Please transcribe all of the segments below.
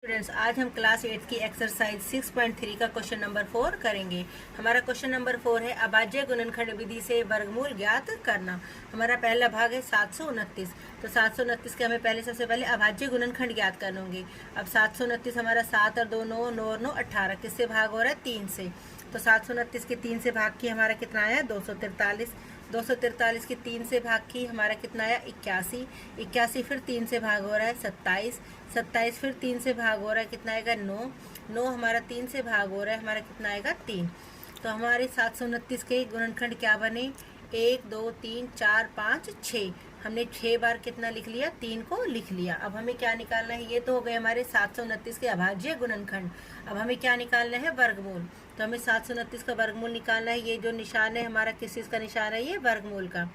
Students, आज हम class 8 की एक्सरसाइज 6.3 का क्वेश्चन नंबर 4 करेंगे। हमारा क्वेश्चन नंबर 4 है अभाज्य गुणनखंड विधि से वर्गमूल ज्ञात करना। हमारा पहला भाग है 729। तो 729 के हमें सबसे पहले अभाज्य गुणनखंड ज्ञात करने होंगे। अब 729 हमारा 7 और 2 9 9 और 9 18 किससे भाग हो रहा है? 3 से। तो 729 के 3 से भाग की हमारा कितना आया? 243। 243 की 3 से भाग की हमारा कितना आया? 81। 81 फिर 3 से भाग हो रहा है 27। 27 फिर 3 से भाग हो रहा है कितना आएगा? 9। 9 हमारा 3 से भाग हो रहा है हमारा कितना आएगा? 3। तो हमारे 729 के गुणनखंड क्या बने? 1 2 3 4 5 6। हमने 6 बार कितना लिख लिया? 3 को लिख लिया। अब हमें क्या निकालना है? ये तो हो गए हमारे 729 के अभाज्य गुणनखंड। अब हमें क्या निकालना है? वर्गमूल। तो हमें 729 का वर्गमूल निकालना है। ये जो निशान है हमारा किस चीज़ का निशान है? ये वर्गमूल का।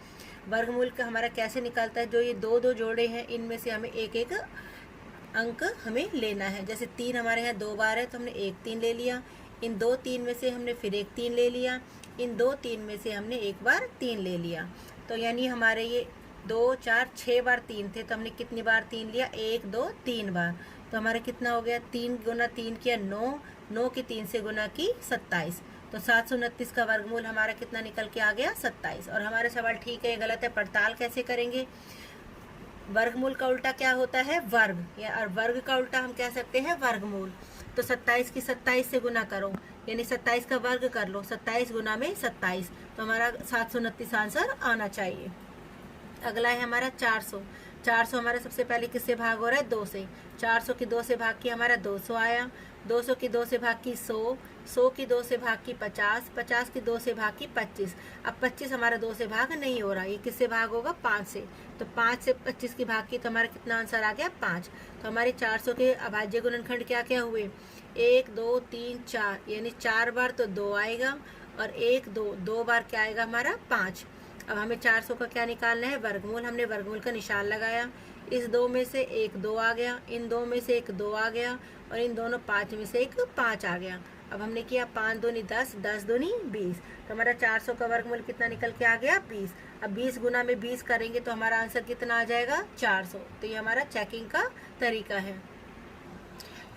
वर्गमूल का हमारा कैसे निकालता है? जो ये दो दो जोड़े हैं इनमें से हमें एक एक अंक हमें लेना है। जैसे 3 हमारे यहाँ 2 बार है तो हमने 1 3 ले लिया। इन 2 3 में से हमने फिर 1 3 ले लिया। इन 2 3 में से हमने एक बार 3 ले लिया। तो यानी हमारे ये 2 4 6 बार 3 थे तो हमने कितनी बार 3 लिया? 1 2 3 बार। तो हमारा कितना हो गया? 3 गुना 3 किया 9। 9 की 3 से गुना की 27। तो 729 का वर्गमूल हमारा कितना निकल के आ गया? 27। और हमारा सवाल ठीक है गलत है पड़ताल कैसे करेंगे? वर्गमूल का उल्टा क्या होता है? वर्ग। या और वर्ग का उल्टा हम कह सकते हैं वर्गमूल। तो 27 की 27 से गुना करो, यानी 27 का वर्ग कर लो। 27 गुना में 27। तो हमारा 729 आंसर आना चाहिए। अगला है हमारा 400। 400 हमारा सबसे पहले किससे भाग हो रहा है? 2 से। 400 की 2 से भाग की हमारा 200 आया। 200 की 2 से भाग की 100। 100 की 2 से भाग की 50। 50 की 2 से भाग की 25। अब 25 हमारा 2 से भाग नहीं हो रहा, ये किससे भाग होगा? 5 से। तो 5 से 25 की भाग की तो हमारा कितना आंसर आ गया? 5। तो हमारे 400 के अभाज्य गुणनखंड क्या क्या हुए? 1 2 3 4, यानी 4 बार तो 2 आएगा और 1 2 2 बार क्या आएगा हमारा? 5। अब हमें 400 का क्या निकालना है? वर्गमूल। हमने वर्गमूल का निशान लगाया। इस 2 में से एक 2 आ गया, इन 2 में से एक 2 आ गया और इन दोनों 5 में से एक 5 आ गया। अब हमने किया 5 दूनी 10, 10 दूनी 20। तो हमारा 400 का वर्गमूल कितना निकल के आ गया? 20। अब 20 गुना में 20 करेंगे तो हमारा आंसर कितना आ जाएगा? 400। तो ये हमारा चेकिंग का तरीका है।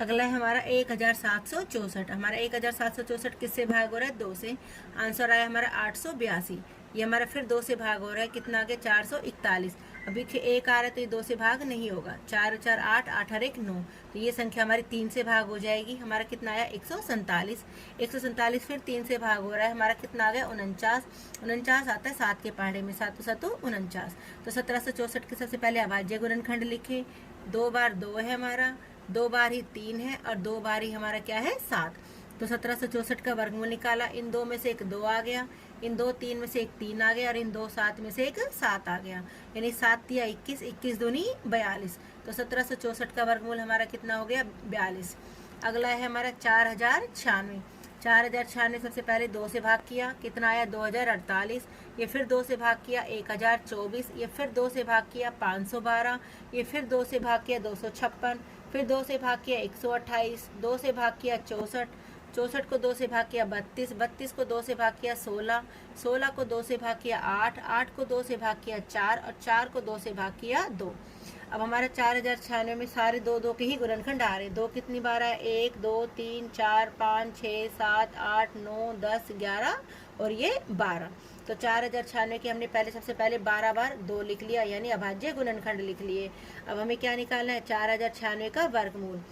अगला है हमारा 1764। हमारा 1764 किससे भाग हो रहा है? 2 से। आंसर आया हमारा 882। ये हमारा फिर 2 से भाग हो रहा है कितना आ गया? 441। अभी 1 आ रहा है तो ये 2 से भाग नहीं होगा। 4 4 8, 8 और 1 9। तो ये संख्या हमारी 3 से भाग हो जाएगी। हमारा कितना आया? 147। 147 फिर 3 से भाग हो रहा है हमारा कितना आ गया? 49। 49 आता है 7 के पहाड़े में, 7 7 49। तो 1764 के सबसे पहले अभाज्य गुणनखंड लिखे। 2 बार 2 है हमारा, 2 बार ही 3 है और 2 बार ही हमारा क्या है? 7। तो 1764 का वर्गमूल निकाला। इन 2 में से एक 2 आ गया, इन 2 3 में से एक 3 आ गया और इन 2 7 में से एक 7 आ गया, यानी 7 या 21, 21 दूनी 42। तो 1764 का वर्गमूल हमारा कितना हो गया? 42। अगला है हमारा 4096। 4096 सबसे पहले 2 से भाग किया, कितना आया? 2048। ये फिर 2 से भाग किया 1024। ये फिर 2 से भाग किया 512। ये फिर 2 से भाग किया 256। फिर 2 से भाग किया 128। 2 से भाग किया 64। 64 को 2 से भाग किया 32। 32 को 2 से भाग किया 16। 16 को 2 से भाग किया 8। 8 को 2 से भाग किया 4 और 4 को 2 से भाग किया 2। अब हमारा 4096 में सारे 2 2 के ही गुणनखंड आ रहे। 2 कितनी बार आया? 1 2 3 4 5 6 7 8 9 10 11 और ये 12। तो 4096 के हमने सबसे पहले 12 बार 2 लिख लिया, यानी अभाज्य गुणनखंड लिख लिए। अब हमें क्या निकालना है? 4096 का वर्गमूल।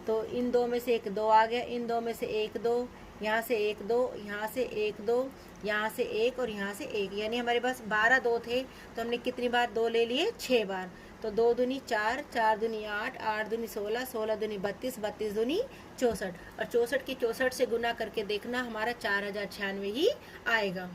तो इन 2 में से एक 2 आ गया, इन 2 में से एक 2, यहाँ से एक 2, यहाँ से एक 2, यहाँ से एक और यहाँ से एक, यानी हमारे पास 12 2 थे तो हमने कितनी बार 2 ले लिए? 6 बार। तो 2 दूनी 4, 4 दूनी 8, 8 दूनी 16, 16 दूनी 32, 32 दूनी 64 और 64 की 64 से गुना करके देखना हमारा 4096 ही आएगा।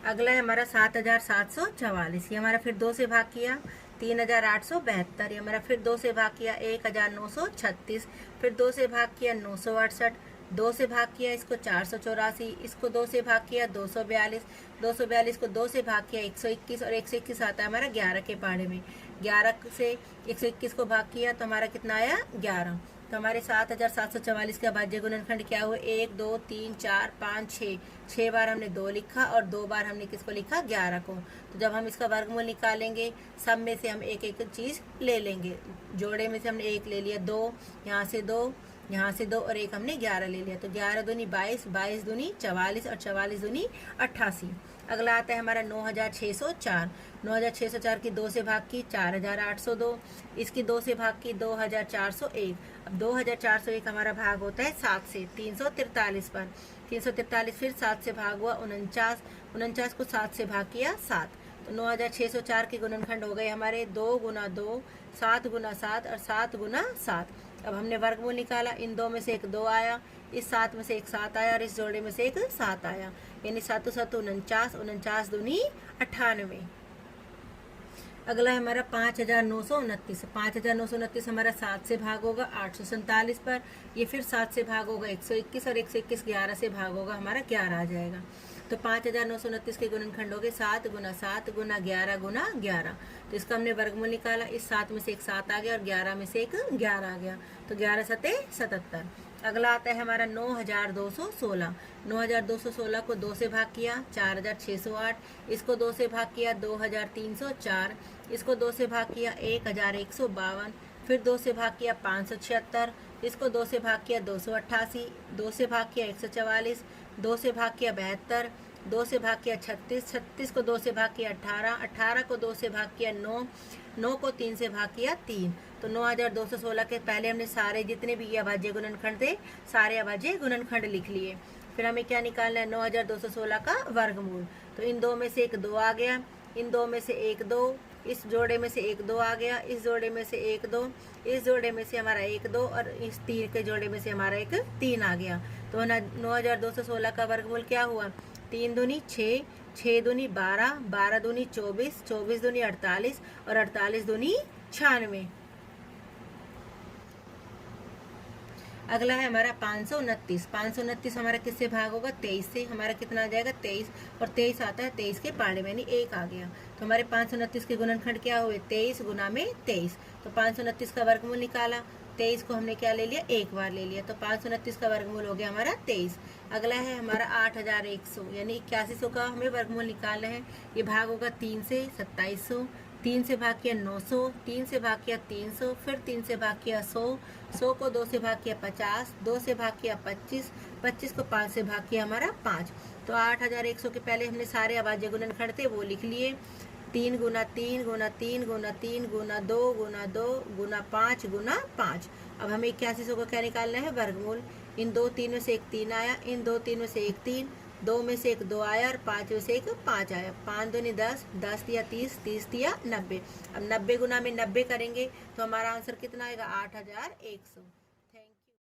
अगला है हमारा 7744। ये हमारा फिर 2 से भाग किया 3872। ये हमारा फिर 2 से भाग किया 1936। फिर 2 से भाग किया 968। 2 से भाग किया इसको 484। इसको 2 से भाग किया 242। 242 को 2 से भाग किया 121 और 121 आता है हमारा 11 के पहाड़े में। 11 से 121 को भाग किया तो हमारा कितना आया? 11। तो हमारे 7744 का भाज्य गुणनखंड क्या हुआ? 1 2 3 4 5 6। 6 बार हमने 2 लिखा और 2 बार हमने किसको लिखा? 11 को। तो जब हम इसका वर्गमूल निकालेंगे, सब में से हम एक एक चीज़ ले लेंगे। जोड़े में से हमने 1 ले लिया, 2 यहाँ से 2, यहाँ से 2 और एक हमने 11 ले लिया। तो 11 दूनी 22, 22 दूनी 44 और 44 दूनी 88। अगला आता है हमारा 9604। 9604 की 2 से भाग की 4802, इसकी 2 से भाग की 2401। अब 2401 हमारा भाग होता है 7 से 343 पर। 343 फिर 7 से भाग हुआ 49, 49 को 7 से भाग किया 7। तो 9604 के गुणनखंड हो गए हमारे 2 गुना 2, 7 गुना 7 और 7 गुना 7। अब हमने वर्गमूल निकाला, इन 2 में से एक 2 आया, इस 7 में से एक 7 आया और इस जोड़े में से एक 7 आया, यानी 7 7 49, 49 दूनी 98। अगला है हमारा 5929। 5929 हमारा 7 से भाग होगा 847 पर, ये फिर 7 से भाग होगा 121 और 121 11 से भाग होगा हमारा 11 आ जाएगा। तो 5929 के गुणनखंड हो गए 7 गुना 7 गुना 11 गुना 11। तो इसका हमने वर्गमूल निकाला, इस 7 में से एक 7 आ गया और 11 में से एक 11 आ गया, तो 11 सते 77। अगला आता है हमारा 9216। 9216 को 2 से भाग किया 4608, इसको 2 से भाग किया 2304, इसको 2 से भाग किया 1152, फिर 2 से भाग किया 576, इसको 2 से भाग किया 288, 2 से भाग किया 144, 2 से भाग किया 72, 2 से भाग किया 36, 36 को 2 से भाग किया 18, 18 को 2 से भाग किया 9, 9 को 3 से भाग किया 3। तो 9216 के पहले हमने सारे जितने भी ये अभाज्य गुणनखंड थे सारे अभाज्य गुणनखंड लिख लिए। फिर हमें क्या निकालना है? 9216 का वर्गमूल। तो इन 2 में से एक 2 आ गया, इन 2 में से एक 2, इस जोड़े में से एक 2 आ गया, इस जोड़े में से एक 2, इस जोड़े में से हमारा एक 2 और इस 3 के जोड़े में से हमारा एक 3 आ गया। तो 9216 का वर्गमूल क्या हुआ? 3 दूनी 6, 6 दूनी 12, 12 दूनी 24, 24 दूनी 48 और 48 दूनी 96। अगला है हमारा 529। 529 हमारा किससे भाग होगा? 23 से। हमारा कितना आ जाएगा? 23, और 23 आता है 23 के पाड़े में, यानी 1 आ गया। तो हमारे 529 के गुणनखंड क्या हुए? 23 गुना में 23। तो 529 का वर्गमूल निकाला, 23 को हमने क्या ले लिया? एक बार ले लिया, तो 529 का वर्गमूल हो गया हमारा 23। अगला है हमारा 8100, यानी 8100 का हमें वर्गमूल निकालना है। ये भाग होगा 3 से 2700, 3 से भाग किया 900, 3 से भाग किया 300, फिर 3 से भाग किया 100, 100 को 2 से भाग किया 50, 2 से भाग किया 25, 25 को 5 से भाग किया हमारा 5। तो 8100 के पहले हमने सारे अभाज्य गुणनखंड थे वो लिख लिए। 3 गुना 3 गुना 3 गुना 3 गुना 2 गुना 2 गुना 5 गुना 5। अब हमें 8100 को क्या निकालना है? वर्गमूल। इन 2 3 में से एक 3 आया, इन 2 3 में से एक 3, 2 में से एक 2 आया और 5 में से एक 5 आया। 5 दूनी 10, 10 दिया 30, 30 दिया 90। अब 90 गुना में 90 करेंगे तो हमारा आंसर कितना आएगा? 8100।